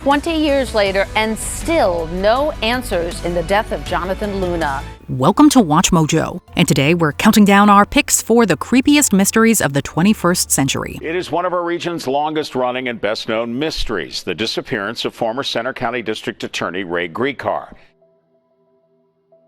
20 years later, and still no answers in the death of Jonathan Luna. Welcome to WatchMojo, and today we're counting down our picks for the creepiest mysteries of the 21st century. It is one of our region's longest-running and best-known mysteries, the disappearance of former Center County District Attorney Ray Gricar.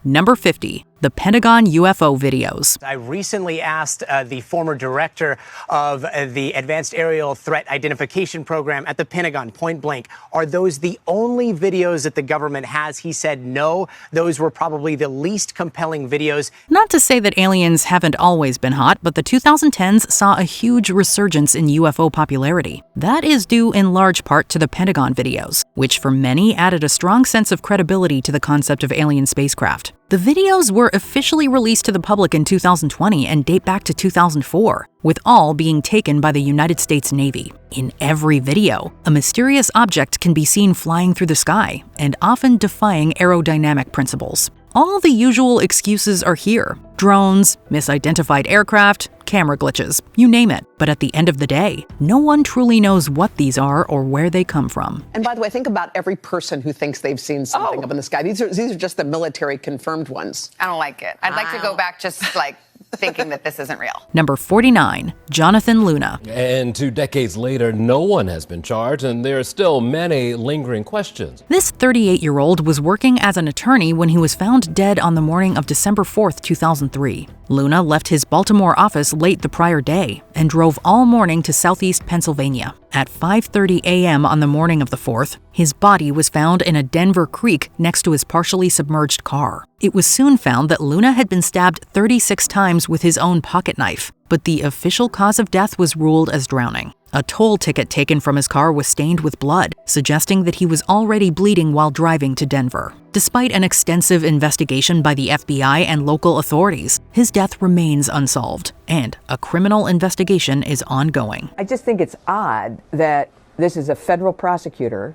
Number 50. The Pentagon UFO videos. I recently asked the former director of the Advanced Aerial Threat Identification Program at the Pentagon, point blank, are those the only videos that the government has? He said no, those were probably the least compelling videos. Not to say that aliens haven't always been hot, but the 2010s saw a huge resurgence in UFO popularity. That is due in large part to the Pentagon videos, which for many added a strong sense of credibility to the concept of alien spacecraft. The videos were officially released to the public in 2020 and date back to 2004, with all being taken by the United States Navy. In every video, a mysterious object can be seen flying through the sky and often defying aerodynamic principles. All the usual excuses are here: drones, misidentified aircraft, camera glitches, you name it. But at the end of the day, no one truly knows what these are or where they come from. And by the way, think about every person who thinks they've seen something up in the sky. These are just the military confirmed ones. I don't like it. I'd like to go back just like thinking that this isn't real. Number 49. Jonathan Luna. And 2 decades later, no one has been charged, and there are still many lingering questions. This 38-year-old was working as an attorney when he was found dead on the morning of December 4th, 2003. Luna left his Baltimore office late the prior day and drove all morning to southeast Pennsylvania. At 5:30 a.m. on the morning of the 4th, his body was found in a Denver creek next to his partially submerged car. It was soon found that Luna had been stabbed 36 times with his own pocket knife, but the official cause of death was ruled as drowning. A toll ticket taken from his car was stained with blood, suggesting that he was already bleeding while driving to Denver. Despite an extensive investigation by the FBI and local authorities, his death remains unsolved, and a criminal investigation is ongoing. I just think it's odd that this is a federal prosecutor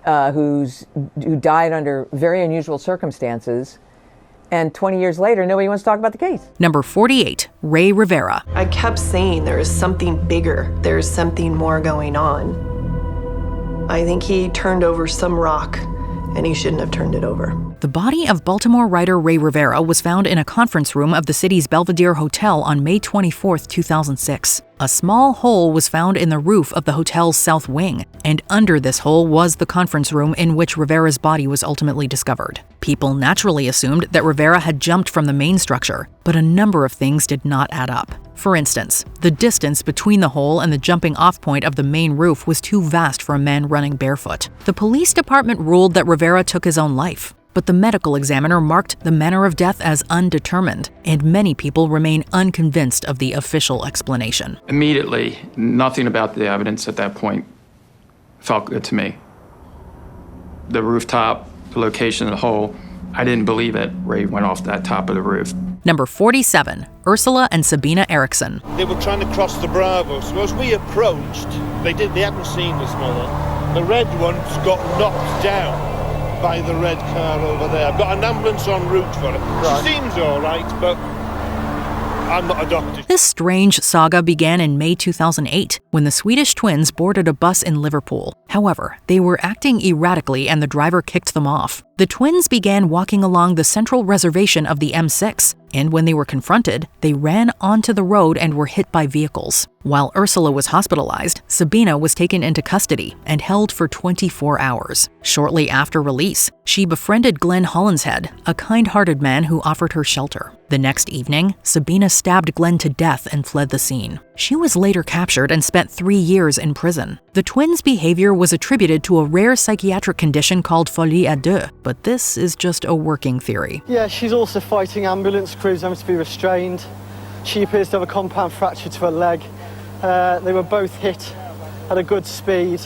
who died under very unusual circumstances, and 20 years later, nobody wants to talk about the case. Number 48. Ray Rivera. I kept saying there is something bigger. There's something more going on. I think he turned over some rock, and he shouldn't have turned it over. The body of Baltimore writer Ray Rivera was found in a conference room of the city's Belvedere Hotel on May 24, 2006. A small hole was found in the roof of the hotel's south wing, and under this hole was the conference room in which Rivera's body was ultimately discovered. People naturally assumed that Rivera had jumped from the main structure, but a number of things did not add up. For instance, the distance between the hole and the jumping off point of the main roof was too vast for a man running barefoot. The police department ruled that Rivera took his own life, but the medical examiner marked the manner of death as undetermined, and many people remain unconvinced of the official explanation. Immediately, nothing about the evidence at that point felt good to me. The rooftop, the location of the hole, I didn't believe it. Ray went off that top of the roof. Number 47. Ursula and Sabina Eriksson. They were trying to cross the Bravo, so as we approached, they hadn't seen this mother. The red ones got knocked down by the red car over there. I've got an ambulance en route for her. Right. She seems all right, but I'm not a doctor. This strange saga began in May 2008 when the Swedish twins boarded a bus in Liverpool. However, they were acting erratically and the driver kicked them off. The twins began walking along the central reservation of the M6, and when they were confronted, they ran onto the road and were hit by vehicles. While Ursula was hospitalized, Sabina was taken into custody and held for 24 hours. Shortly after release, she befriended Glenn Hollinshead, a kind-hearted man who offered her shelter. The next evening, Sabina stabbed Glenn to death and fled the scene. She was later captured and spent 3 years in prison. The twins' behavior was attributed to a rare psychiatric condition called folie à deux, but this is just a working theory. Yeah, she's also fighting ambulance crews having to be restrained. She appears to have a compound fracture to her leg. They were both hit at a good speed.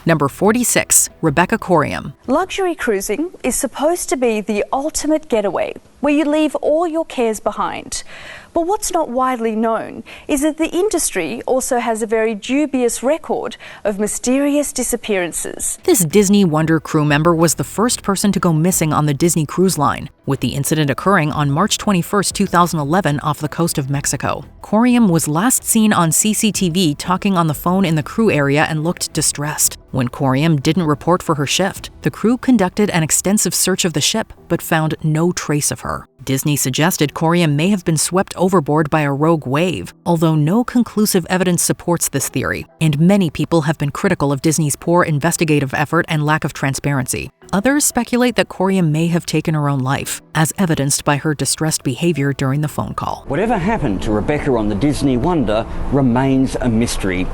Number 46. Rebecca Corium. Luxury cruising is supposed to be the ultimate getaway, where you leave all your cares behind. But what's not widely known is that the industry also has a very dubious record of mysterious disappearances. This Disney Wonder crew member was the first person to go missing on the Disney Cruise Line, with the incident occurring on March 21, 2011 off the coast of Mexico. Corium was last seen on CCTV talking on the phone in the crew area and looked distressed. When Corium didn't report for her shift, the crew conducted an extensive search of the ship but found no trace of her. Disney suggested Corium may have been swept overboard by a rogue wave, although no conclusive evidence supports this theory, and many people have been critical of Disney's poor investigative effort and lack of transparency. Others speculate that Corium may have taken her own life, as evidenced by her distressed behavior during the phone call. Whatever happened to Rebecca on the Disney Wonder remains a mystery.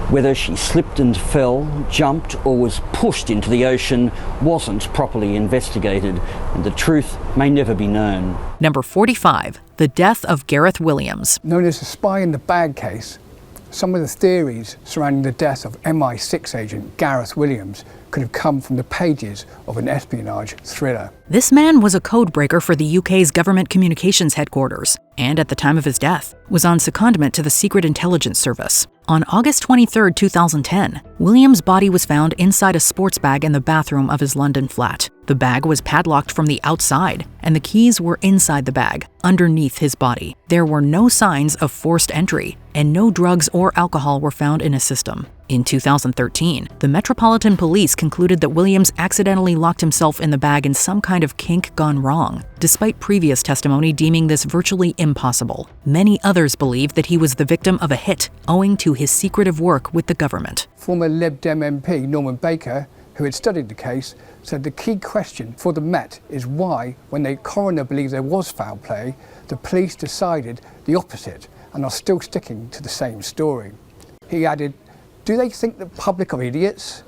Whether she slipped and fell, jumped, or was pushed into the ocean wasn't properly investigated, and the truth may never be known. Number 45, the death of Gareth Williams. Known as the spy in the bag case, some of the theories surrounding the death of MI6 agent Gareth Williams could have come from the pages of an espionage thriller. This man was a codebreaker for the UK's government communications headquarters, and at the time of his death, was on secondment to the Secret Intelligence Service. On August 23, 2010, Williams' body was found inside a sports bag in the bathroom of his London flat. The bag was padlocked from the outside, and the keys were inside the bag, underneath his body. There were no signs of forced entry, and no drugs or alcohol were found in his system. In 2013, the Metropolitan Police concluded that Williams accidentally locked himself in the bag in some kind of kink gone wrong, despite previous testimony deeming this virtually impossible. Many others believe that he was the victim of a hit, owing to his secretive work with the government. Former Lib Dem MP Norman Baker, who had studied the case, said the key question for the Met is why, when the coroner believed there was foul play, the police decided the opposite and are still sticking to the same story. He added, "Do they think the public are idiots?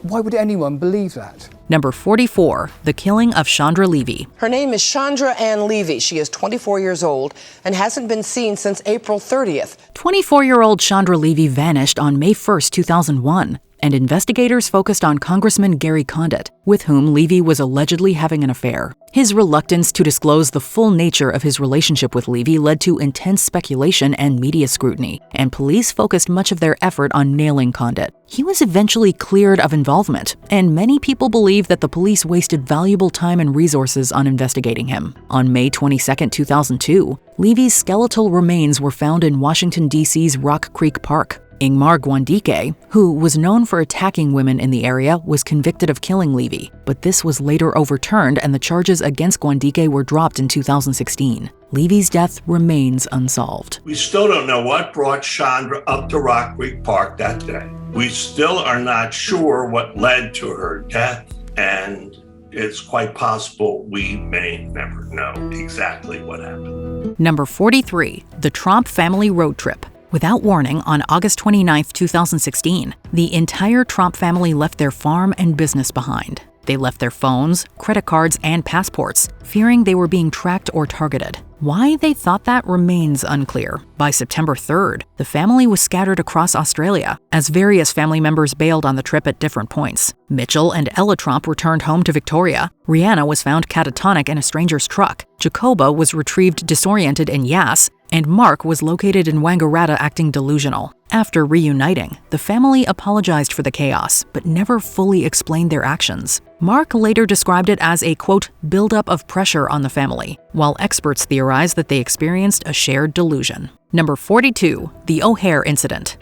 Why would anyone believe that?" Number 44, the killing of Chandra Levy. Her name is Chandra Ann Levy. She is 24 years old and hasn't been seen since April 30th. 24-year-old Chandra Levy vanished on May 1, 2001, and investigators focused on Congressman Gary Condit, with whom Levy was allegedly having an affair. His reluctance to disclose the full nature of his relationship with Levy led to intense speculation and media scrutiny, and police focused much of their effort on nailing Condit. He was eventually cleared of involvement, and many people believe that the police wasted valuable time and resources on investigating him. On May 22, 2002, Levy's skeletal remains were found in Washington, D.C.'s Rock Creek Park. Ingmar Gwandike, who was known for attacking women in the area, was convicted of killing Levy, but this was later overturned and the charges against Gwandike were dropped in 2016. Levy's death remains unsolved. We still don't know what brought Chandra up to Rock Creek Park that day. We still are not sure what led to her death, and it's quite possible we may never know exactly what happened. Number 43, the Tromp family road trip. Without warning, on August 29, 2016, the entire Tromp family left their farm and business behind. They left their phones, credit cards, and passports, fearing they were being tracked or targeted. Why they thought that remains unclear. By September 3rd, the family was scattered across Australia, as various family members bailed on the trip at different points. Mitchell and Ella Tromp returned home to Victoria. Rihanna was found catatonic in a stranger's truck. Jacoba was retrieved disoriented in Yass, and Mark was located in Wangaratta acting delusional. After reuniting, the family apologized for the chaos, but never fully explained their actions. Mark later described it as a, quote, buildup of pressure on the family, while experts theorized that they experienced a shared delusion. Number 42, the O'Hare incident.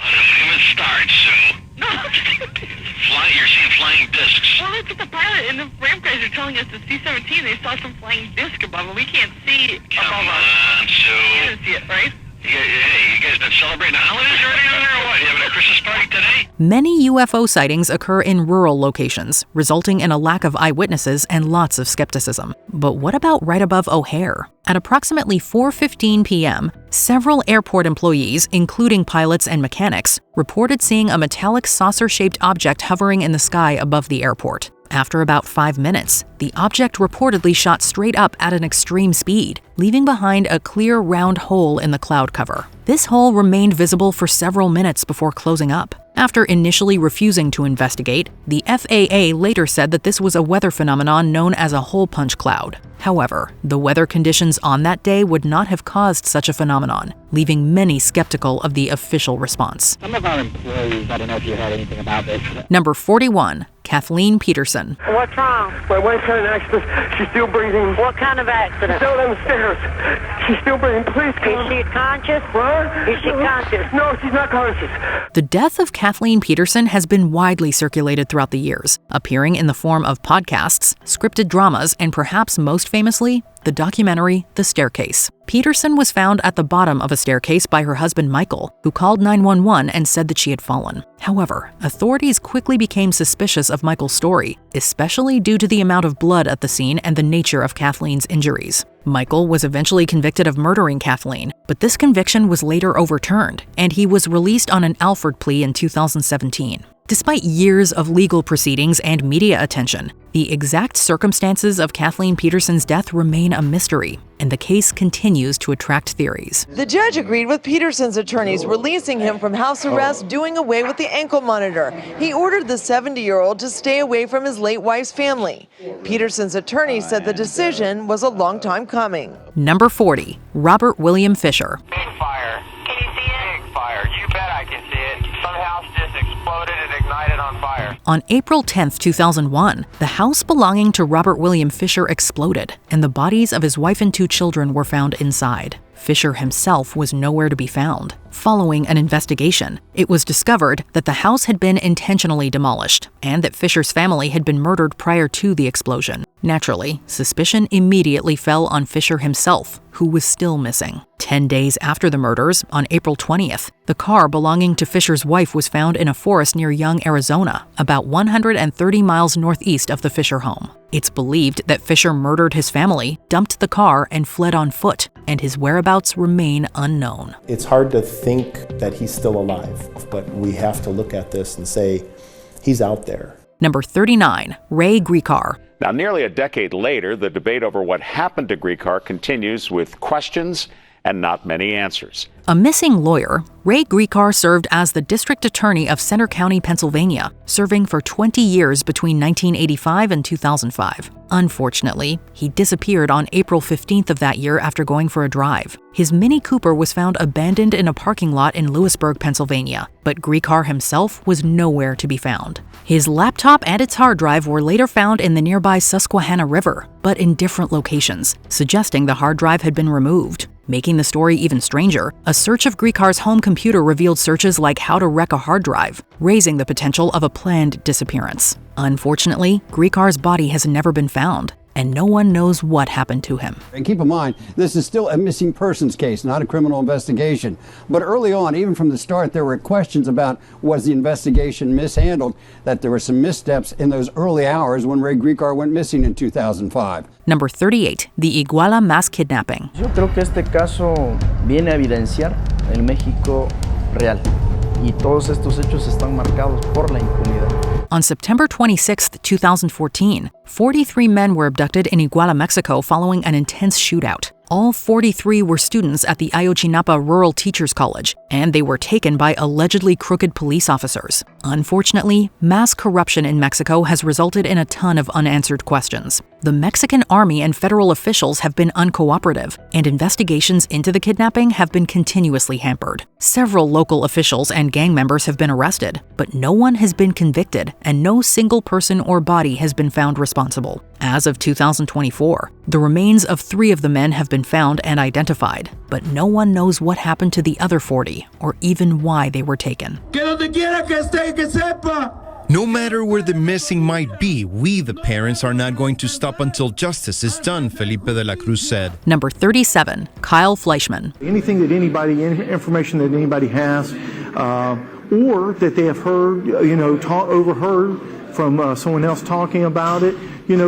You're seeing flying discs. Well, look at the pilot and the ramp guys are telling us the C-17, they saw some flying disc above them. We can't see above us. Come on, Sue. You didn't see it, right? Hey, you guys been celebrating the holidays already on there or what? You having a Christmas party today? Many UFO sightings occur in rural locations, resulting in a lack of eyewitnesses and lots of skepticism. But what about right above O'Hare? At approximately 4:15 p.m., several airport employees, including pilots and mechanics, reported seeing a metallic saucer-shaped object hovering in the sky above the airport. After about 5 minutes, the object reportedly shot straight up at an extreme speed, leaving behind a clear round hole in the cloud cover. This hole remained visible for several minutes before closing up. After initially refusing to investigate, the FAA later said that this was a weather phenomenon known as a hole punch cloud. However, the weather conditions on that day would not have caused such a phenomenon, leaving many skeptical of the official response. Some of our employees, I don't know if you heard anything about this. Number 41, Kathleen Peterson. What's wrong? My wife had an accident. She's still breathing. What kind of accident? Still down the stairs. She's still breathing. Please come. Is she conscious? What? Is she conscious? No, she's not conscious. The death of Kathleen Peterson has been widely circulated throughout the years, appearing in the form of podcasts, scripted dramas, and perhaps most famously, the documentary The Staircase. Peterson was found at the bottom of a staircase by her husband Michael, who called 911 and said that she had fallen. However, authorities quickly became suspicious of Michael's story, especially due to the amount of blood at the scene and the nature of Kathleen's injuries. Michael was eventually convicted of murdering Kathleen, but this conviction was later overturned, and he was released on an Alford plea in 2017. Despite years of legal proceedings and media attention, the exact circumstances of Kathleen Peterson's death remain a mystery, and the case continues to attract theories. The judge agreed with Peterson's attorneys, releasing him from house arrest, doing away with the ankle monitor. He ordered the 70-year-old to stay away from his late wife's family. Peterson's attorney said the decision was a long time coming. Number 40, Robert William Fisher. Big fire. Can you see it? Big fire. You bet I can see it. Some house just exploded and ignited on fire. On April 10, 2001, the house belonging to Robert William Fisher exploded, and the bodies of his wife and 2 children were found inside. Fisher himself was nowhere to be found. Following an investigation, it was discovered that the house had been intentionally demolished and that Fisher's family had been murdered prior to the explosion. Naturally, suspicion immediately fell on Fisher himself, who was still missing. 10 days after the murders, on April 20th, the car belonging to Fisher's wife was found in a forest near Young, Arizona, about 130 miles northeast of the Fisher home. It's believed that Fisher murdered his family, dumped the car, and fled on foot, and his whereabouts remain unknown. It's hard to think that he's still alive, but we have to look at this and say, he's out there. Number 39, Ray Gricar. Now, nearly a decade later, the debate over what happened to Gricar continues with questions and not many answers. A missing lawyer, Ray Gricar served as the district attorney of Center County, Pennsylvania, serving for 20 years between 1985 and 2005. Unfortunately, he disappeared on April 15th of that year after going for a drive. His Mini Cooper was found abandoned in a parking lot in Lewisburg, Pennsylvania, but Gricar himself was nowhere to be found. His laptop and its hard drive were later found in the nearby Susquehanna River, but in different locations, suggesting the hard drive had been removed. Making the story even stranger, a search of Gricar's home computer revealed searches like how to wreck a hard drive, raising the potential of a planned disappearance. Unfortunately, Gricar's body has never been found, and no one knows what happened to him. And keep in mind, this is still a missing persons case, not a criminal investigation. But early on, even from the start, there were questions about was the investigation mishandled, that there were some missteps in those early hours when Ray Gricar went missing in 2005. Number 38, the Iguala mass kidnapping. Yo creo que este caso viene a evidenciar el México real. Y todos estos hechos están marcados por la impunidad. On September 26, 2014, 43 men were abducted in Iguala, Mexico following an intense shootout. All 43 were students at the Ayotzinapa Rural Teachers College, and they were taken by allegedly crooked police officers. Unfortunately, mass corruption in Mexico has resulted in a ton of unanswered questions. The Mexican army and federal officials have been uncooperative, and investigations into the kidnapping have been continuously hampered. Several local officials and gang members have been arrested, but no one has been convicted, and no single person or body has been found responsible. As of 2024, the remains of 3 of the men have been found and identified, but no one knows what happened to the other 40 or even why they were taken. No matter where the missing might be, we, the parents, are not going to stop until justice is done, Felipe de la Cruz said. Number 37, Kyle Fleischman. Anything that information that anybody has, or that they have heard, overheard from someone else talking about it,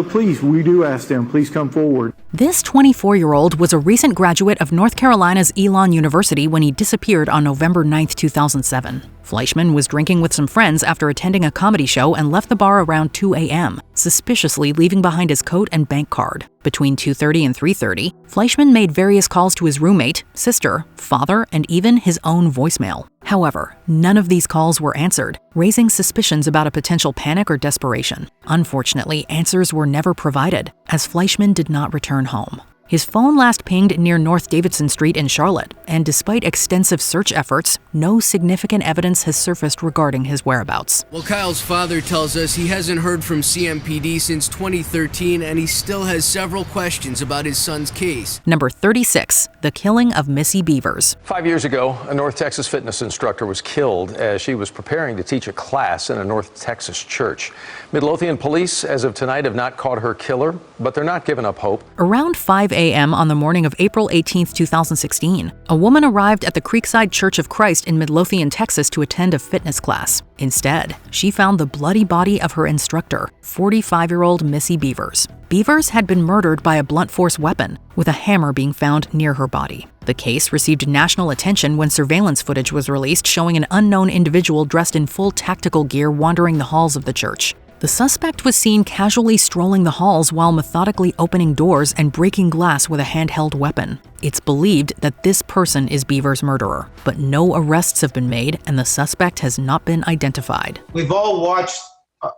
please, we do ask them, please come forward. This 24-year-old was a recent graduate of North Carolina's Elon University when he disappeared on November 9, 2007. Fleischman was drinking with some friends after attending a comedy show and left the bar around 2 a.m., suspiciously leaving behind his coat and bank card. Between 2:30 and 3:30, Fleischman made various calls to his roommate, sister, father, and even his own voicemail. However, none of these calls were answered, raising suspicions about a potential panic or desperation. Unfortunately, answers were never provided, as Fleischman did not return home. His phone last pinged near North Davidson Street in Charlotte, and despite extensive search efforts, no significant evidence has surfaced regarding his whereabouts. Well, Kyle's father tells us he hasn't heard from CMPD since 2013, and he still has several questions about his son's case. Number 36, the killing of Missy Beavers. 5 years ago, a North Texas fitness instructor was killed as she was preparing to teach a class in a North Texas church. Midlothian police, as of tonight, have not caught her killer, but they're not giving up hope. Around 5 a.m. on the morning of April 18, 2016, a woman arrived at the Creekside Church of Christ in Midlothian, Texas to attend a fitness class. Instead, she found the bloody body of her instructor, 45-year-old Missy Beavers. Beavers had been murdered by a blunt force weapon, with a hammer being found near her body. The case received national attention when surveillance footage was released showing an unknown individual dressed in full tactical gear wandering the halls of the church. The suspect was seen casually strolling the halls while methodically opening doors and breaking glass with a handheld weapon. It's believed that this person is Beavers' murderer, but no arrests have been made and the suspect has not been identified. We've all watched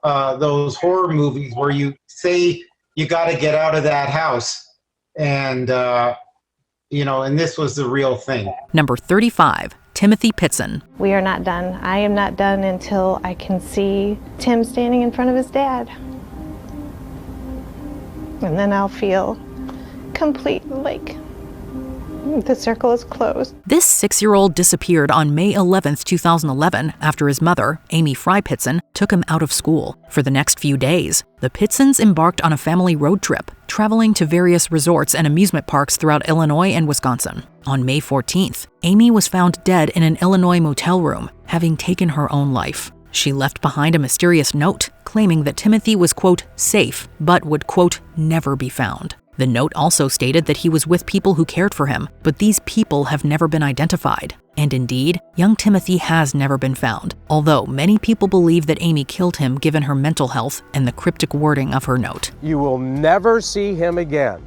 those horror movies where you say you got to get out of that house, and and this was the real thing. Number 35, Timothy Pitson. We are not done. I am not done until I can see Tim standing in front of his dad. And then I'll feel complete, like the circle is closed. This 6-year-old disappeared on May 11, 2011, after his mother, Amy Fry Pitson, took him out of school. For the next few days, the Pitsons embarked on a family road trip, traveling to various resorts and amusement parks throughout Illinois and Wisconsin. On May 14th, Amy was found dead in an Illinois motel room, having taken her own life. She left behind a mysterious note claiming that Timothy was, quote, safe, but would, quote, never be found. The note also stated that he was with people who cared for him, but these people have never been identified. And indeed, young Timothy has never been found, although many people believe that Amy killed him given her mental health and the cryptic wording of her note. You will never see him again.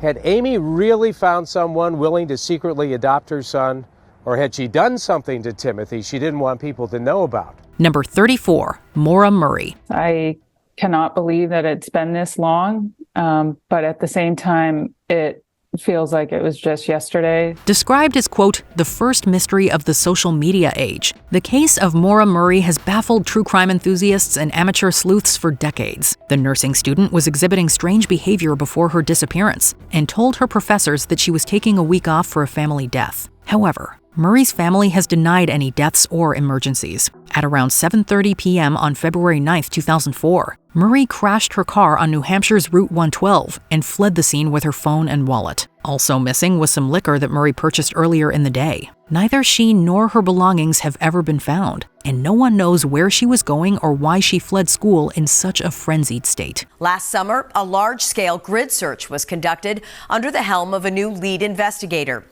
Had Amy really found someone willing to secretly adopt her son, or had she done something to Timothy she didn't want people to know about? Number 34, Maura Murray. I cannot believe that it's been this long, but at the same time, it feels like it was just yesterday. Described as, quote, the first mystery of the social media age, the case of Maura Murray has baffled true crime enthusiasts and amateur sleuths for decades. The nursing student was exhibiting strange behavior before her disappearance and told her professors that she was taking a week off for a family death. However, Murray's family has denied any deaths or emergencies. At around 7:30 p.m. on February 9, 2004, Murray crashed her car on New Hampshire's Route 112 and fled the scene with her phone and wallet. Also missing was some liquor that Murray purchased earlier in the day. Neither she nor her belongings have ever been found, and no one knows where she was going or why she fled school in such a frenzied state. Last summer, a large-scale grid search was conducted under the helm of a new lead investigator.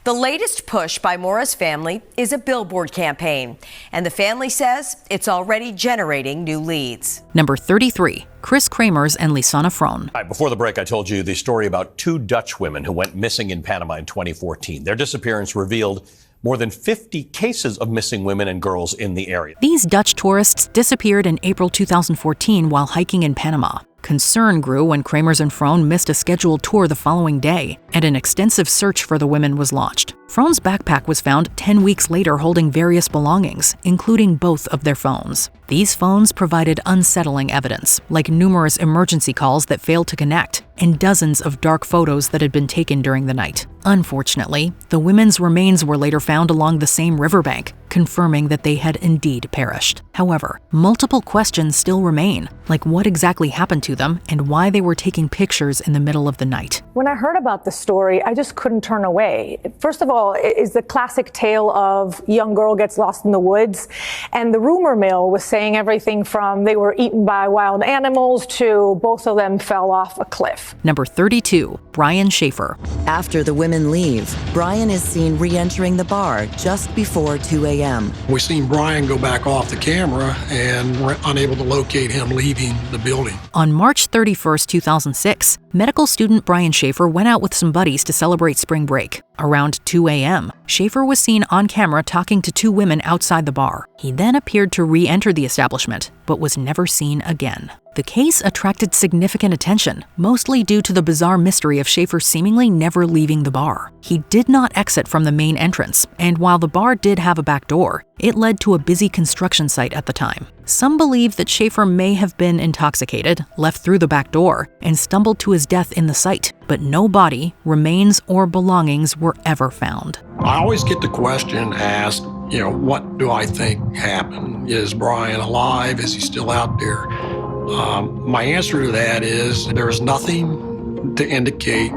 The latest push by Maura's family is a billboard campaign, and the family says it's already generating new leads. Number 33, Chris Kramers and Lisanna Frohn. Hi, before the break, I told you the story about two Dutch women who went missing in Panama in 2014. Their disappearance revealed more than 50 cases of missing women and girls in the area. These Dutch tourists disappeared in April 2014 while hiking in Panama. Concern grew when Kramers and Frohn missed a scheduled tour the following day, and an extensive search for the women was launched. Frohn's backpack was found 10 weeks later holding various belongings, including both of their phones. These phones provided unsettling evidence, like numerous emergency calls that failed to connect, and dozens of dark photos that had been taken during the night. Unfortunately, the women's remains were later found along the same riverbank, confirming that they had indeed perished. However, multiple questions still remain, like what exactly happened to them and why they were taking pictures in the middle of the night. When I heard about the story, I just couldn't turn away. First of all, it is the classic tale of young girl gets lost in the woods, and the rumor mill was saying everything from they were eaten by wild animals to both of them fell off a cliff. Number 32, Brian Schaefer. After the women leave, Brian is seen re-entering the bar just before 2 a.m. We seen Brian go back off the camera and were unable to locate him leaving the building. On March 31, 2006, medical student Brian Schaefer went out with some buddies to celebrate spring break. Around 2 a.m., Schaefer was seen on camera talking to two women outside the bar. He then appeared to re-enter the establishment, but was never seen again. The case attracted significant attention, mostly due to the bizarre mystery of Schaefer seemingly never leaving the bar. He did not exit from the main entrance, and while the bar did have a back door, it led to a busy construction site at the time. Some believe that Schaefer may have been intoxicated, left through the back door, and stumbled to his death in the site, but no body, remains, or belongings were ever found. I always get the question asked, what do I think happened? Is Brian alive? Is he still out there? My answer to that is there is nothing to indicate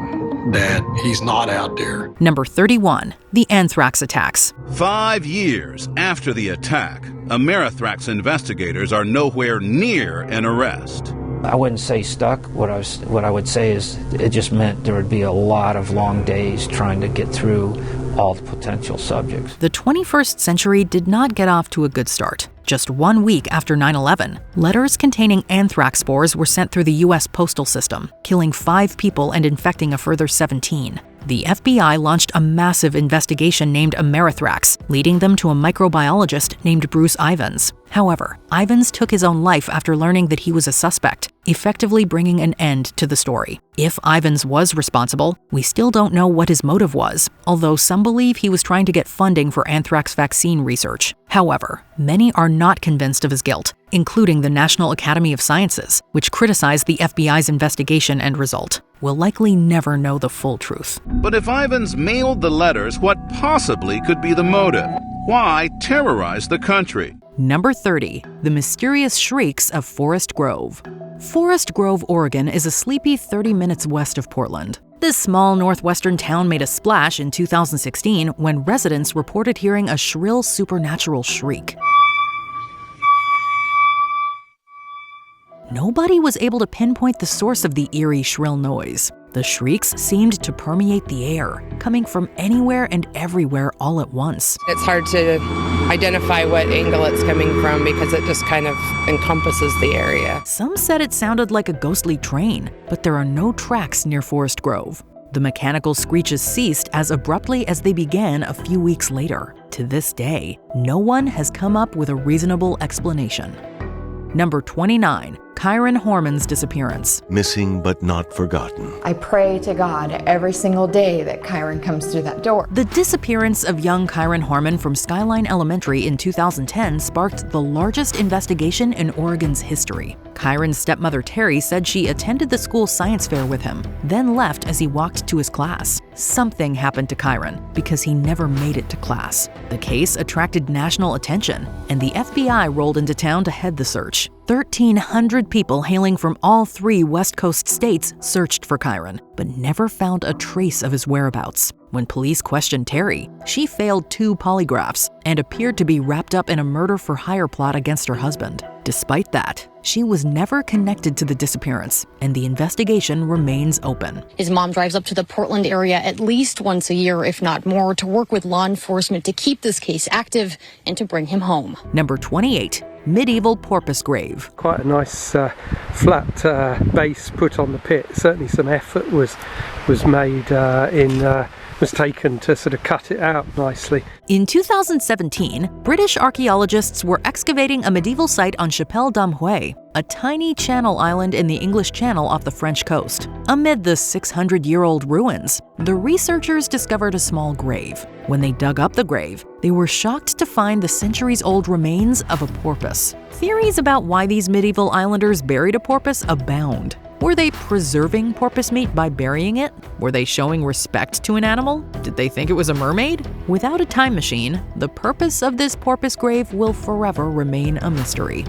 that he's not out there. Number 31, the anthrax attacks. 5 years after the attack, Amerithrax investigators are nowhere near an arrest. I wouldn't say stuck. What I would say is it just meant there would be a lot of long days trying to get through all the potential subjects. The 21st century did not get off to a good start. Just 1 week after 9/11, letters containing anthrax spores were sent through the U.S. postal system, killing 5 people and infecting a further 17. The FBI launched a massive investigation named Amerithrax, leading them to a microbiologist named Bruce Ivans. However, Ivans took his own life after learning that he was a suspect, effectively bringing an end to the story. If Ivans was responsible, we still don't know what his motive was, although some believe he was trying to get funding for anthrax vaccine research. However, many are not convinced of his guilt, including the National Academy of Sciences, which criticized the FBI's investigation and result. We'll likely never know the full truth. But if Ivans mailed the letters, what possibly could be the motive? Why terrorize the country? Number 30, the mysterious shrieks of Forest Grove. Forest Grove, Oregon is a sleepy 30 minutes west of Portland. This small northwestern town made a splash in 2016 when residents reported hearing a shrill supernatural shriek. Nobody was able to pinpoint the source of the eerie, shrill noise. The shrieks seemed to permeate the air, coming from anywhere and everywhere all at once. It's hard to identify what angle it's coming from because it just kind of encompasses the area. Some said it sounded like a ghostly train, but there are no tracks near Forest Grove. The mechanical screeches ceased as abruptly as they began a few weeks later. To this day, no one has come up with a reasonable explanation. Number 29, Kyron Horman's disappearance. Missing but not forgotten. I pray to God every single day that Kyron comes through that door. The disappearance of young Kyron Horman from Skyline Elementary in 2010 sparked the largest investigation in Oregon's history. Kyron's stepmother Terry said she attended the school science fair with him, then left as he walked to his class. Something happened to Kyron because he never made it to class. The case attracted national attention, and the FBI rolled into town to head the search. 1,300 people hailing from all 3 West Coast states searched for Kyron, but never found a trace of his whereabouts. When police questioned Terry, she failed 2 polygraphs and appeared to be wrapped up in a murder-for-hire plot against her husband. Despite that, she was never connected to the disappearance, and the investigation remains open. His mom drives up to the Portland area at least once a year, if not more, to work with law enforcement to keep this case active and to bring him home. Number 28. Medieval porpoise grave. Quite a nice flat base put on the pit. Certainly some effort was made was taken to sort of cut it out nicely. In 2017, British archaeologists were excavating a medieval site on Chapelle d'Amhue, a tiny channel island in the English Channel off the French coast. Amid the 600-year-old ruins, the researchers discovered a small grave. When they dug up the grave, they were shocked to find the centuries-old remains of a porpoise. Theories about why these medieval islanders buried a porpoise abound. Were they preserving porpoise meat by burying it? Were they showing respect to an animal? Did they think it was a mermaid? Without a time machine, the purpose of this porpoise grave will forever remain a mystery.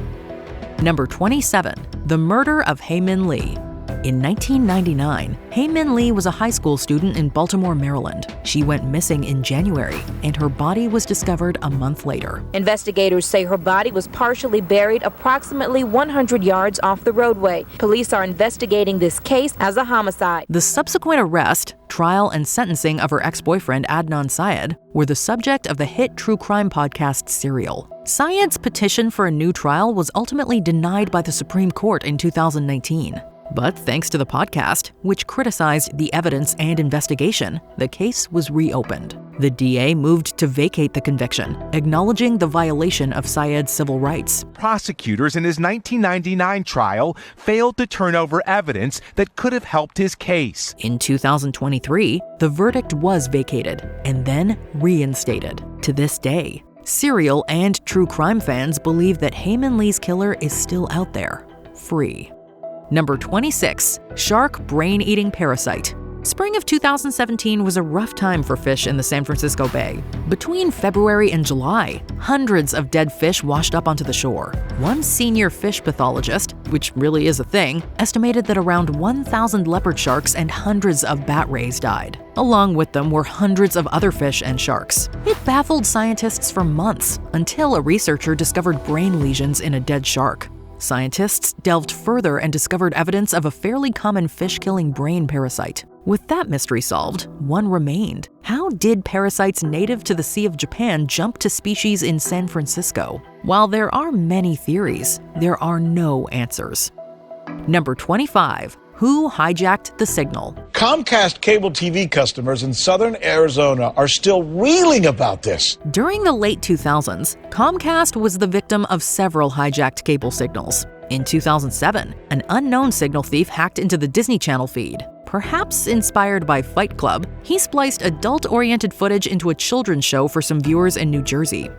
Number 27. The murder of Hae Min Lee. In 1999, Hae Min Lee was a high school student in Baltimore, Maryland. She went missing in January, and her body was discovered a month later. Investigators say her body was partially buried approximately 100 yards off the roadway. Police are investigating this case as a homicide. The subsequent arrest, trial, and sentencing of her ex-boyfriend Adnan Syed were the subject of the hit true crime podcast Serial. Syed's petition for a new trial was ultimately denied by the Supreme Court in 2019. But thanks to the podcast, which criticized the evidence and investigation, the case was reopened. The DA moved to vacate the conviction, acknowledging the violation of Syed's civil rights. Prosecutors in his 1999 trial failed to turn over evidence that could have helped his case. In 2023, the verdict was vacated and then reinstated. To this day, serial and true crime fans believe that Hae-Min Lee's killer is still out there, free. Number 26, shark brain-eating parasite. Spring of 2017 was a rough time for fish in the San Francisco Bay. Between February and July, hundreds of dead fish washed up onto the shore. One senior fish pathologist, which really is a thing, estimated that around 1,000 leopard sharks and hundreds of bat rays died. Along with them were hundreds of other fish and sharks. It baffled scientists for months until a researcher discovered brain lesions in a dead shark. Scientists delved further and discovered evidence of a fairly common fish-killing brain parasite. With that mystery solved, one remained. How did parasites native to the Sea of Japan jump to species in San Francisco? While there are many theories, there are no answers. Number 25. Who hijacked the signal? Comcast cable TV customers in southern Arizona are still reeling about this. During the late 2000s, Comcast was the victim of several hijacked cable signals. In 2007, an unknown signal thief hacked into the Disney Channel feed. Perhaps inspired by Fight Club, he spliced adult-oriented footage into a children's show for some viewers in New Jersey.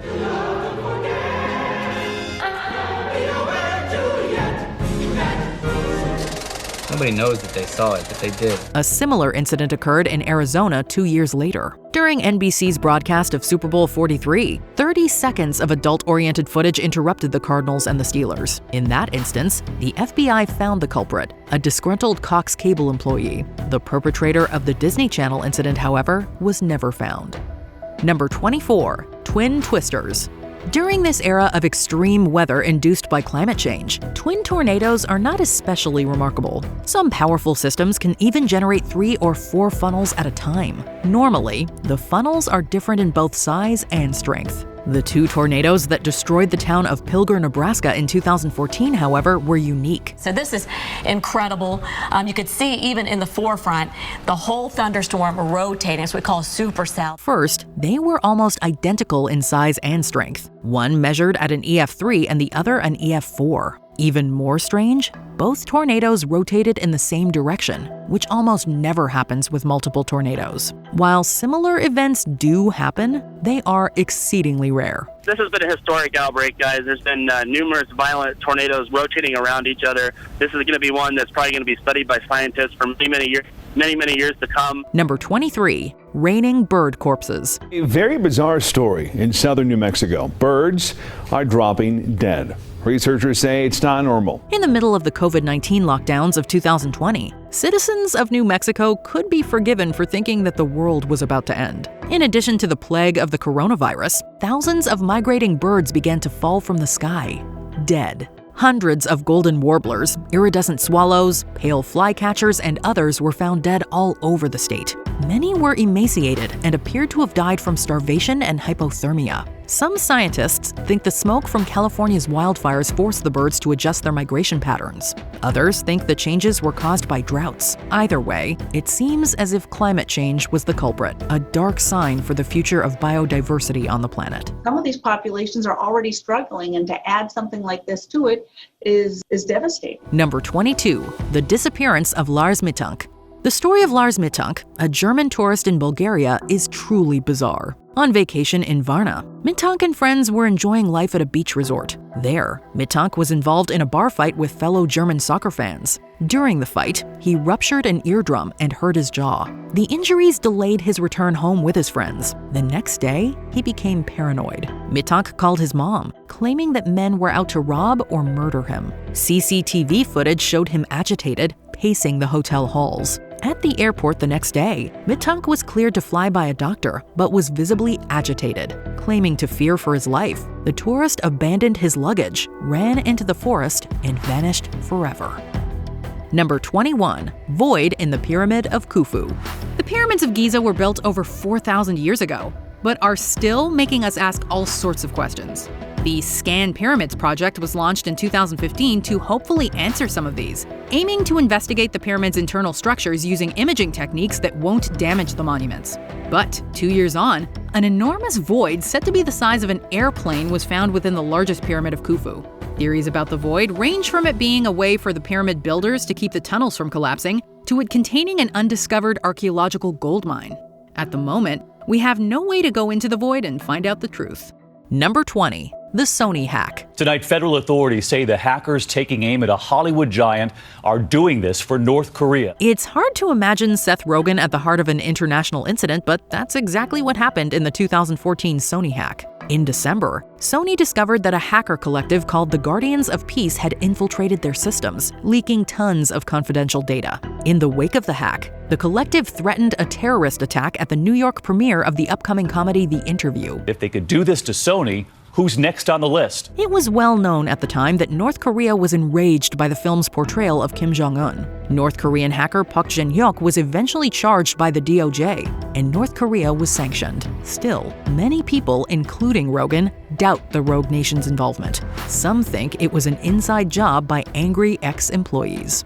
Nobody knows that they saw it, but they did. A similar incident occurred in Arizona 2 years later. During NBC's broadcast of Super Bowl 43, 30 seconds of adult-oriented footage interrupted the Cardinals and the Steelers. In that instance, the FBI found the culprit, a disgruntled Cox Cable employee. The perpetrator of the Disney Channel incident, however, was never found. Number 24. Twin Twisters. During this era of extreme weather induced by climate change, twin tornadoes are not especially remarkable. Some powerful systems can even generate 3 or 4 funnels at a time. Normally, the funnels are different in both size and strength. The 2 tornadoes that destroyed the town of Pilger, Nebraska in 2014, however, were unique. So this is incredible. You could see even in the forefront, the whole thunderstorm rotating. It's what we call a supercell. First, they were almost identical in size and strength. One measured at an EF3 and the other an EF4. Even more strange, both tornadoes rotated in the same direction, which almost never happens with multiple tornadoes. While similar events do happen, they are exceedingly rare. This has been a historic outbreak, guys. There's been numerous violent tornadoes rotating around each other. This is going to be one that's probably going to be studied by scientists for many years to come. Number 23. Raining bird corpses. A very bizarre story in southern New Mexico. Birds are dropping dead. Researchers say it's not normal. In the middle of the COVID-19 lockdowns of 2020, citizens of New Mexico could be forgiven for thinking that the world was about to end. In addition to the plague of the coronavirus, thousands of migrating birds began to fall from the sky, dead. Hundreds of golden warblers, iridescent swallows, pale flycatchers, and others were found dead all over the state. Many were emaciated and appeared to have died from starvation and hypothermia. Some scientists think the smoke from California's wildfires forced the birds to adjust their migration patterns. Others think the changes were caused by droughts. Either way, it seems as if climate change was the culprit, a dark sign for the future of biodiversity on the planet. Some of these populations are already struggling, and to add something like this to it is devastating. Number 22. The disappearance of Lars Mittank. The story of Lars Mittank, a German tourist in Bulgaria, is truly bizarre. On vacation in Varna, Mittank and friends were enjoying life at a beach resort. There, Mittank was involved in a bar fight with fellow German soccer fans. During the fight, he ruptured an eardrum and hurt his jaw. The injuries delayed his return home with his friends. The next day, he became paranoid. Mittank called his mom, claiming that men were out to rob or murder him. CCTV footage showed him agitated, pacing the hotel halls. At the airport the next day, Mittank was cleared to fly by a doctor, but was visibly agitated. Claiming to fear for his life, the tourist abandoned his luggage, ran into the forest, and vanished forever. Number 21. Void in the Pyramid of Khufu. The pyramids of Giza were built over 4,000 years ago, but are still making us ask all sorts of questions. The Scan Pyramids project was launched in 2015 to hopefully answer some of these, aiming to investigate the pyramid's internal structures using imaging techniques that won't damage the monuments. But 2 years on, an enormous void said to be the size of an airplane was found within the largest pyramid of Khufu. Theories about the void range from it being a way for the pyramid builders to keep the tunnels from collapsing, to it containing an undiscovered archaeological gold mine. At the moment, we have no way to go into the void and find out the truth. Number 20. The Sony hack. Tonight, federal authorities say the hackers taking aim at a Hollywood giant are doing this for North Korea. It's hard to imagine Seth Rogen at the heart of an international incident, but that's exactly what happened in the 2014 Sony hack. In December, Sony discovered that a hacker collective called the Guardians of Peace had infiltrated their systems, leaking tons of confidential data. In the wake of the hack, the collective threatened a terrorist attack at the New York premiere of the upcoming comedy The Interview. If they could do this to Sony, who's next on the list? It was well known at the time that North Korea was enraged by the film's portrayal of Kim Jong-un. North Korean hacker Park Jin-hyuk was eventually charged by the DOJ, and North Korea was sanctioned. Still, many people, including Rogen, doubt the rogue nation's involvement. Some think it was an inside job by angry ex-employees.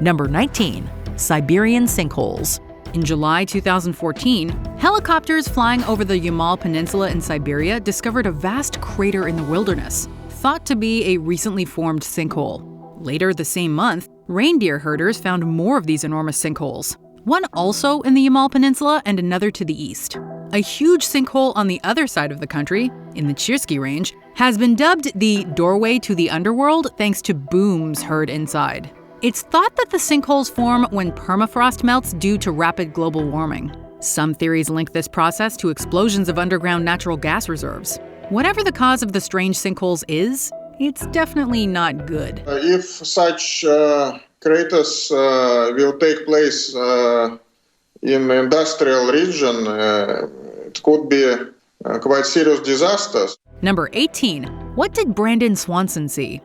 Number 19. Siberian sinkholes. In July 2014, helicopters flying over the Yamal Peninsula in Siberia discovered a vast crater in the wilderness, thought to be a recently formed sinkhole. Later the same month, reindeer herders found more of these enormous sinkholes, one also in the Yamal Peninsula and another to the east. A huge sinkhole on the other side of the country, in the Chirsky Range, has been dubbed the doorway to the underworld thanks to booms heard inside. It's thought that the sinkholes form when permafrost melts due to rapid global warming. Some theories link this process to explosions of underground natural gas reserves. Whatever the cause of the strange sinkholes is, it's definitely not good. If such craters will take place in the industrial region, it could be quite serious disasters. Number 18. What did Brandon Swanson see?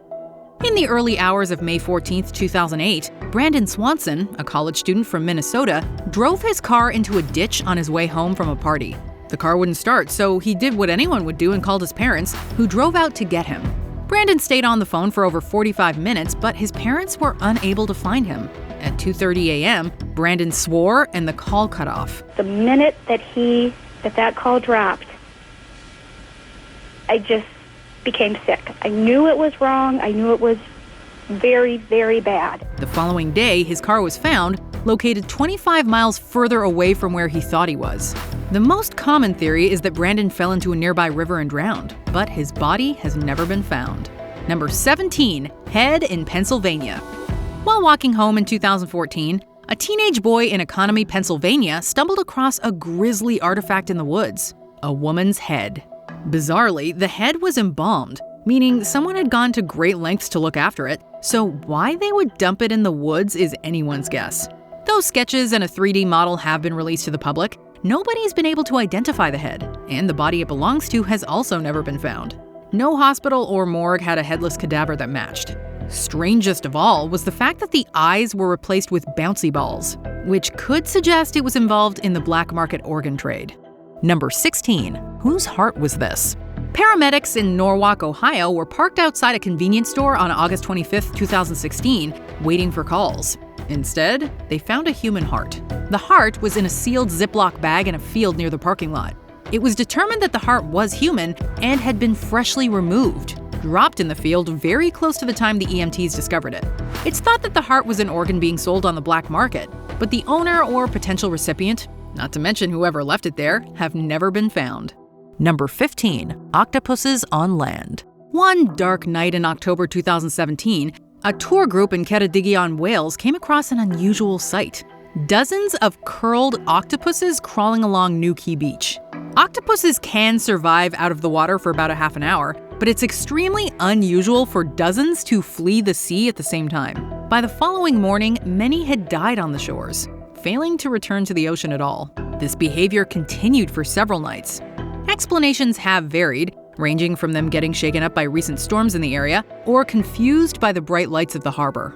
In the early hours of May 14, 2008, Brandon Swanson, a college student from Minnesota, drove his car into a ditch on his way home from a party. The car wouldn't start, so he did what anyone would do and called his parents, who drove out to get him. Brandon stayed on the phone for over 45 minutes, but his parents were unable to find him. At 2:30 a.m., Brandon swore and the call cut off. The minute that call dropped, I just became sick. I knew it was wrong. I knew it was very, very bad. The following day, his car was found, located 25 miles further away from where he thought he was. The most common theory is that Brandon fell into a nearby river and drowned, but his body has never been found. Number 17. Head in Pennsylvania. While walking home in 2014, a teenage boy in Economy, Pennsylvania stumbled across a grisly artifact in the woods, a woman's head. Bizarrely, the head was embalmed, meaning someone had gone to great lengths to look after it, so why they would dump it in the woods is anyone's guess. Though sketches and a 3D model have been released to the public, nobody's been able to identify the head, and the body it belongs to has also never been found. No hospital or morgue had a headless cadaver that matched. Strangest of all was the fact that the eyes were replaced with bouncy balls, which could suggest it was involved in the black market organ trade. Number 16. Whose heart was this? Paramedics in Norwalk, Ohio were parked outside a convenience store on August 25, 2016, waiting for calls. Instead, they found a human heart. The heart was in a sealed Ziploc bag in a field near the parking lot. It was determined that the heart was human and had been freshly removed, dropped in the field very close to the time the EMTs discovered it. It's thought that the heart was an organ being sold on the black market, but the owner or potential recipient, not to mention whoever left it there, have never been found. Number 15. Octopuses on land. One dark night in October 2017, a tour group in Ceredigion, Wales came across an unusual sight. Dozens of curled octopuses crawling along Newquay Beach. Octopuses can survive out of the water for about a half an hour, but it's extremely unusual for dozens to flee the sea at the same time. By the following morning, many had died on the shores, failing to return to the ocean at all. This behavior continued for several nights. Explanations have varied, ranging from them getting shaken up by recent storms in the area or confused by the bright lights of the harbor.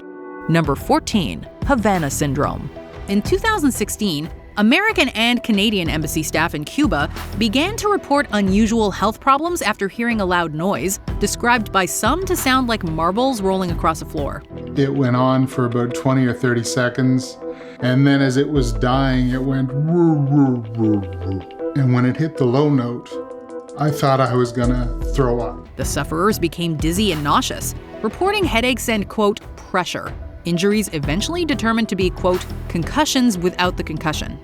Number 14. Havana Syndrome. In 2016, American and Canadian embassy staff in Cuba began to report unusual health problems after hearing a loud noise, described by some to sound like marbles rolling across a floor. It went on for about 20 or 30 seconds, and then as it was dying, it went woo, woo, woo, woo. And when it hit the low note, I thought I was gonna throw up. The sufferers became dizzy and nauseous, reporting headaches and, quote, pressure. Injuries eventually determined to be, quote, concussions without the concussion.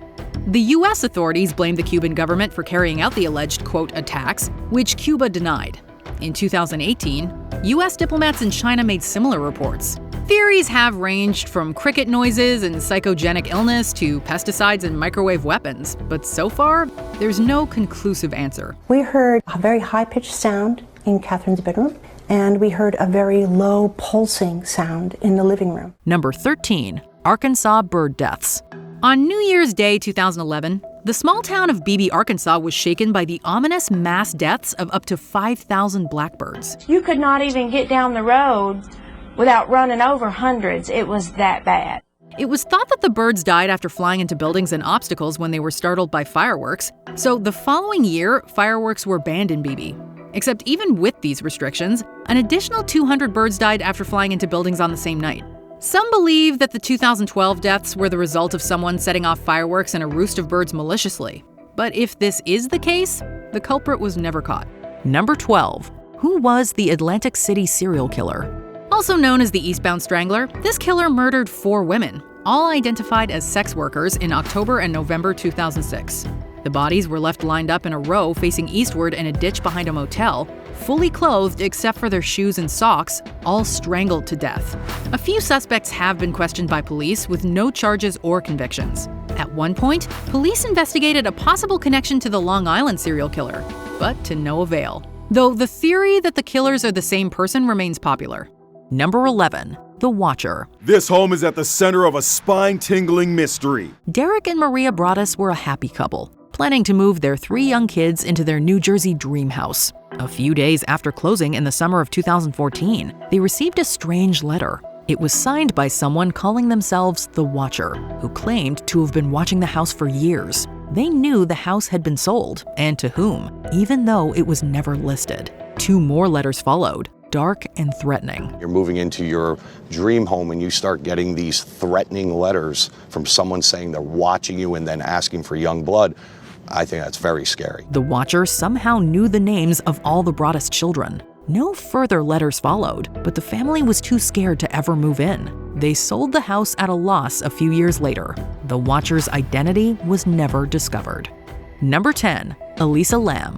The U.S. authorities blamed the Cuban government for carrying out the alleged, quote, attacks, which Cuba denied. In 2018, U.S. diplomats in China made similar reports. Theories have ranged from cricket noises and psychogenic illness to pesticides and microwave weapons, but so far, there's no conclusive answer. We heard a very high-pitched sound in Catherine's bedroom, and we heard a very low pulsing sound in the living room. Number 13, Arkansas bird deaths. On New Year's Day 2011, the small town of Beebe, Arkansas was shaken by the ominous mass deaths of up to 5,000 blackbirds. You could not even get down the road without running over hundreds. It was that bad. It was thought that the birds died after flying into buildings and obstacles when they were startled by fireworks, so the following year, fireworks were banned in Beebe. Except even with these restrictions, an additional 200 birds died after flying into buildings on the same night. Some believe that the 2012 deaths were the result of someone setting off fireworks in a roost of birds maliciously. But if this is the case, the culprit was never caught. Number 12. Who was the Atlantic City serial killer? Also known as the Eastbound Strangler, this killer murdered 4 women, all identified as sex workers, in October and November 2006. The bodies were left lined up in a row facing eastward in a ditch behind a motel, fully clothed except for their shoes and socks, all strangled to death. A few suspects have been questioned by police with no charges or convictions. At one point, police investigated a possible connection to the Long Island serial killer, but to no avail. Though the theory that the killers are the same person remains popular. Number 11. The Watcher. This home is at the center of a spine-tingling mystery. Derek and Maria Broaddus were a happy couple, planning to move their 3 young kids into their New Jersey dream house. A few days after closing in the summer of 2014, they received a strange letter. It was signed by someone calling themselves The Watcher, who claimed to have been watching the house for years. They knew the house had been sold, and to whom, even though it was never listed. 2 more letters followed, dark and threatening. You're moving into your dream home and you start getting these threatening letters from someone saying they're watching you and then asking for young blood. I think that's very scary. The Watcher somehow knew the names of all the Broaddus children. No further letters followed, but the family was too scared to ever move in. They sold the house at a loss a few years later. The Watcher's identity was never discovered. Number 10. Elisa Lam.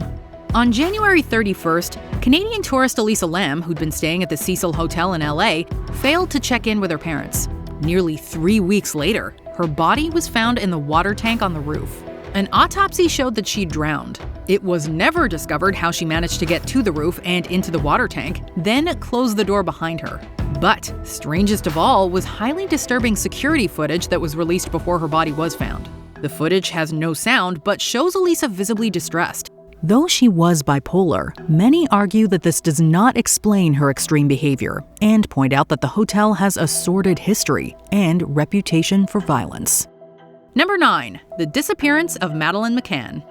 On January 31st, Canadian tourist Elisa Lam, who'd been staying at the Cecil Hotel in LA, failed to check in with her parents. Nearly 3 weeks later, her body was found in the water tank on the roof. An autopsy showed that she drowned. It was never discovered how she managed to get to the roof and into the water tank, then closed the door behind her. But strangest of all was highly disturbing security footage that was released before her body was found. The footage has no sound, but shows Elisa visibly distressed. Though she was bipolar, many argue that this does not explain her extreme behavior and point out that the hotel has a sordid history and reputation for violence. Number 9. The disappearance of Madeleine McCann.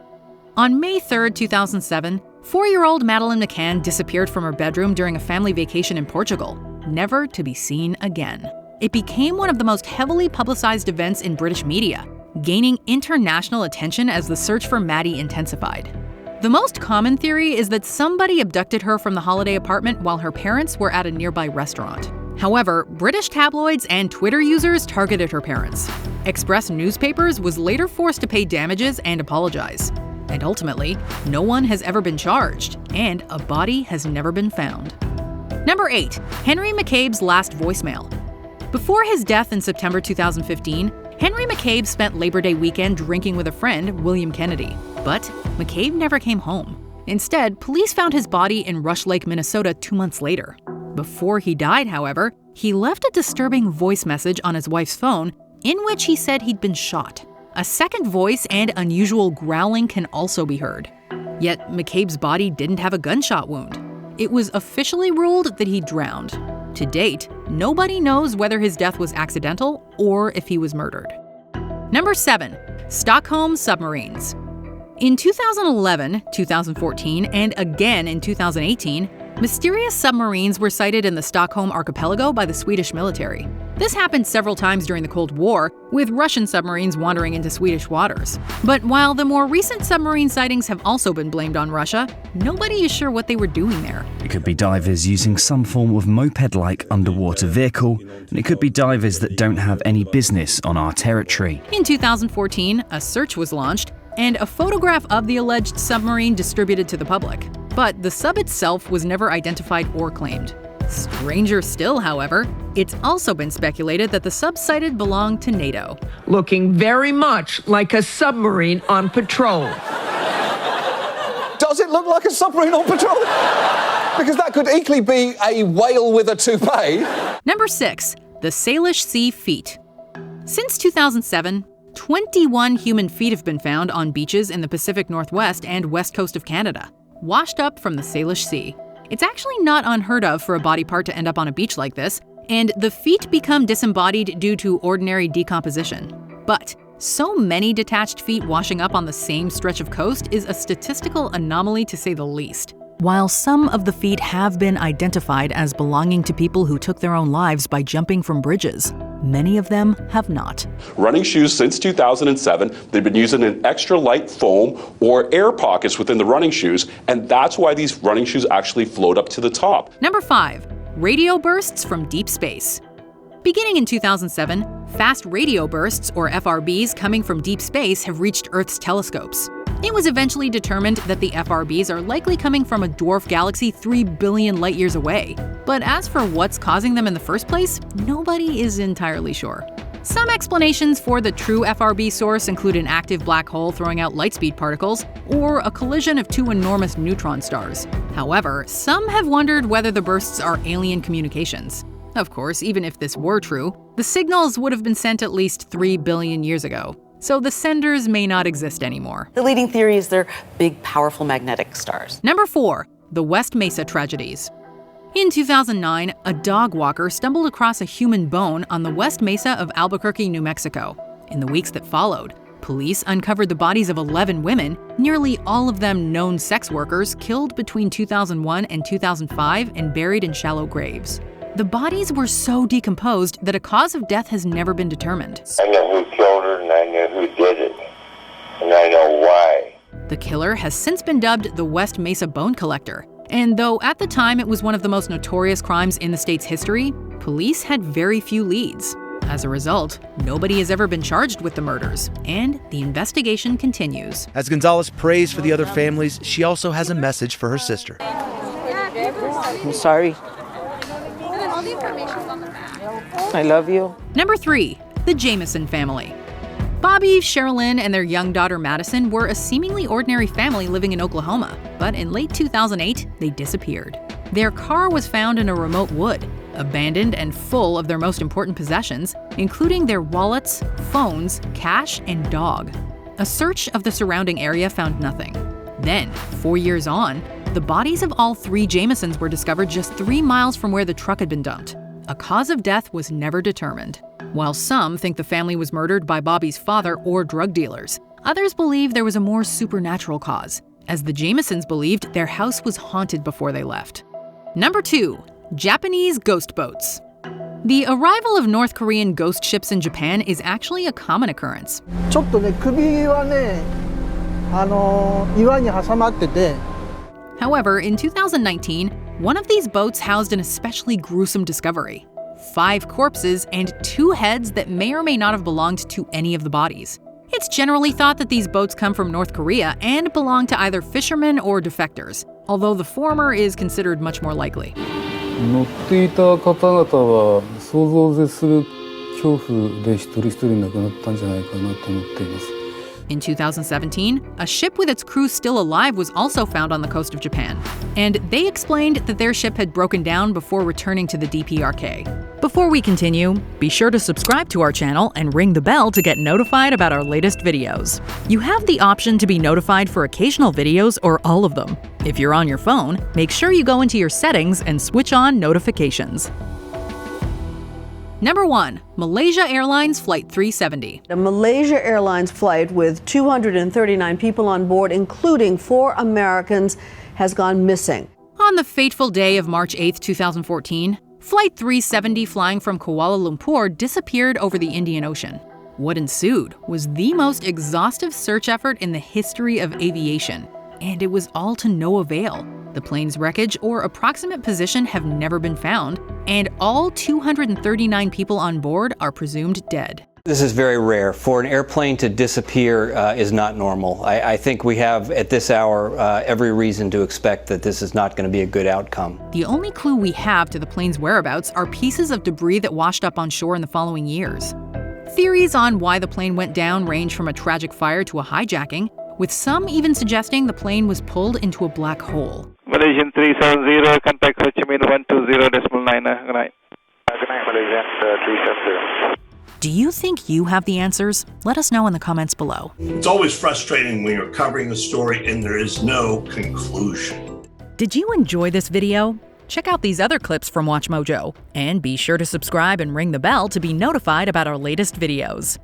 On May 3, 2007, 4-year-old Madeleine McCann disappeared from her bedroom during a family vacation in Portugal, never to be seen again. It became one of the most heavily publicized events in British media, gaining international attention as the search for Maddie intensified. The most common theory is that somebody abducted her from the holiday apartment while her parents were at a nearby restaurant. However, British tabloids and Twitter users targeted her parents. Express Newspapers was later forced to pay damages and apologize. And ultimately, no one has ever been charged, and a body has never been found. Number 8. Henry McCabe's last voicemail. Before his death in September 2015, Henry McCabe spent Labor Day weekend drinking with a friend, William Kennedy. But McCabe never came home. Instead, police found his body in Rush Lake, Minnesota 2 months later. Before he died, however, he left a disturbing voice message on his wife's phone in which he said he'd been shot. A second voice and unusual growling can also be heard. Yet McCabe's body didn't have a gunshot wound. It was officially ruled that he drowned. To date, nobody knows whether his death was accidental or if he was murdered. Number 7. Stockholm submarines. In 2011, 2014, and again in 2018, mysterious submarines were sighted in the Stockholm archipelago by the Swedish military. This happened several times during the Cold War, with Russian submarines wandering into Swedish waters. But while the more recent submarine sightings have also been blamed on Russia, nobody is sure what they were doing there. It could be divers using some form of moped-like underwater vehicle, and it could be divers that don't have any business on our territory. In 2014, a search was launched, and a photograph of the alleged submarine distributed to the public. But the sub itself was never identified or claimed. Stranger still, however, it's also been speculated that the sub sighted belonged to NATO. Looking very much like a submarine on patrol. Does it look like a submarine on patrol? Because that could equally be a whale with a toupee. Number 6. The Salish Sea Feet. Since 2007, 21 human feet have been found on beaches in the Pacific Northwest and west coast of Canada, washed up from the Salish Sea. It's actually not unheard of for a body part to end up on a beach like this, and the feet become disembodied due to ordinary decomposition. But so many detached feet washing up on the same stretch of coast is a statistical anomaly to say the least. While some of the feet have been identified as belonging to people who took their own lives by jumping from bridges, many of them have not. Running shoes since 2007, they've been using an extra light foam or air pockets within the running shoes, and that's why these running shoes actually float up to the top. Number 5. Radio bursts from deep space. Beginning in 2007, fast radio bursts, or FRBs, coming from deep space have reached Earth's telescopes. It was eventually determined that the FRBs are likely coming from a dwarf galaxy 3 billion light years away. But as for what's causing them in the first place, nobody is entirely sure. Some explanations for the true FRB source include an active black hole throwing out lightspeed particles, or a collision of two enormous neutron stars. However, some have wondered whether the bursts are alien communications. Of course, even if this were true, the signals would have been sent at least 3 billion years ago, so the senders may not exist anymore. The leading theory is they're big, powerful magnetic stars. Number 4. The West Mesa tragedies. In 2009, a dog walker stumbled across a human bone on the West Mesa of Albuquerque, New Mexico. In the weeks that followed, police uncovered the bodies of 11 women, nearly all of them known sex workers, killed between 2001 and 2005 and buried in shallow graves. The bodies were so decomposed that a cause of death has never been determined. I know who killed her and I know who did it, and I know why. The killer has since been dubbed the West Mesa Bone Collector, and though at the time it was one of the most notorious crimes in the state's history, police had very few leads. As a result, nobody has ever been charged with the murders, and the investigation continues. As Gonzalez prays for the other families, she also has a message for her sister. I'm sorry. I love you. Number 3. The Jameson family. Bobby, Sherilyn, and their young daughter Madison were a seemingly ordinary family living in Oklahoma, but in late 2008, they disappeared. Their car was found in a remote wood, abandoned and full of their most important possessions, including their wallets, phones, cash, and dog. A search of the surrounding area found nothing. Then, 4 years on, the bodies of all 3 Jamesons were discovered just 3 miles from where the truck had been dumped. A cause of death was never determined. While some think the family was murdered by Bobby's father or drug dealers, others believe there was a more supernatural cause, as the Jamesons believed their house was haunted before they left. Number 2. Japanese ghost boats. The arrival of North Korean ghost ships in Japan is actually a common occurrence. ちょっとね、首はね、岩に挟まってて。 However, in 2019, one of these boats housed an especially gruesome discovery: 5 corpses and 2 heads that may or may not have belonged to any of the bodies. It's generally thought that these boats come from North Korea and belong to either fishermen or defectors, although the former is considered much more likely. 乗っていた方々は想像を絶する恐怖で一人一人亡くなったんじゃないかなと思っています。 In 2017, a ship with its crew still alive was also found on the coast of Japan, and they explained that their ship had broken down before returning to the DPRK. Before we continue, be sure to subscribe to our channel and ring the bell to get notified about our latest videos. You have the option to be notified for occasional videos or all of them. If you're on your phone, make sure you go into your settings and switch on notifications. Number 1. Malaysia Airlines Flight 370. A Malaysia Airlines flight with 239 people on board, including 4 Americans, has gone missing. On the fateful day of March 8, 2014, Flight 370 flying from Kuala Lumpur disappeared over the Indian Ocean. What ensued was the most exhaustive search effort in the history of aviation, and it was all to no avail. The plane's wreckage or approximate position have never been found, and all 239 people on board are presumed dead. This is very rare. For an airplane to disappear is not normal. I think we have, at this hour, every reason to expect that this is not going to be a good outcome. The only clue we have to the plane's whereabouts are pieces of debris that washed up on shore in the following years. Theories on why the plane went down range from a tragic fire to a hijacking, with some even suggesting the plane was pulled into a black hole. Malaysian 370, contact Ho Chi Minh 120.9. Good night. Good night, Malaysian 370. Do you think you have the answers? Let us know in the comments below. It's always frustrating when you're covering a story and there is no conclusion. Did you enjoy this video? Check out these other clips from WatchMojo, and be sure to subscribe and ring the bell to be notified about our latest videos.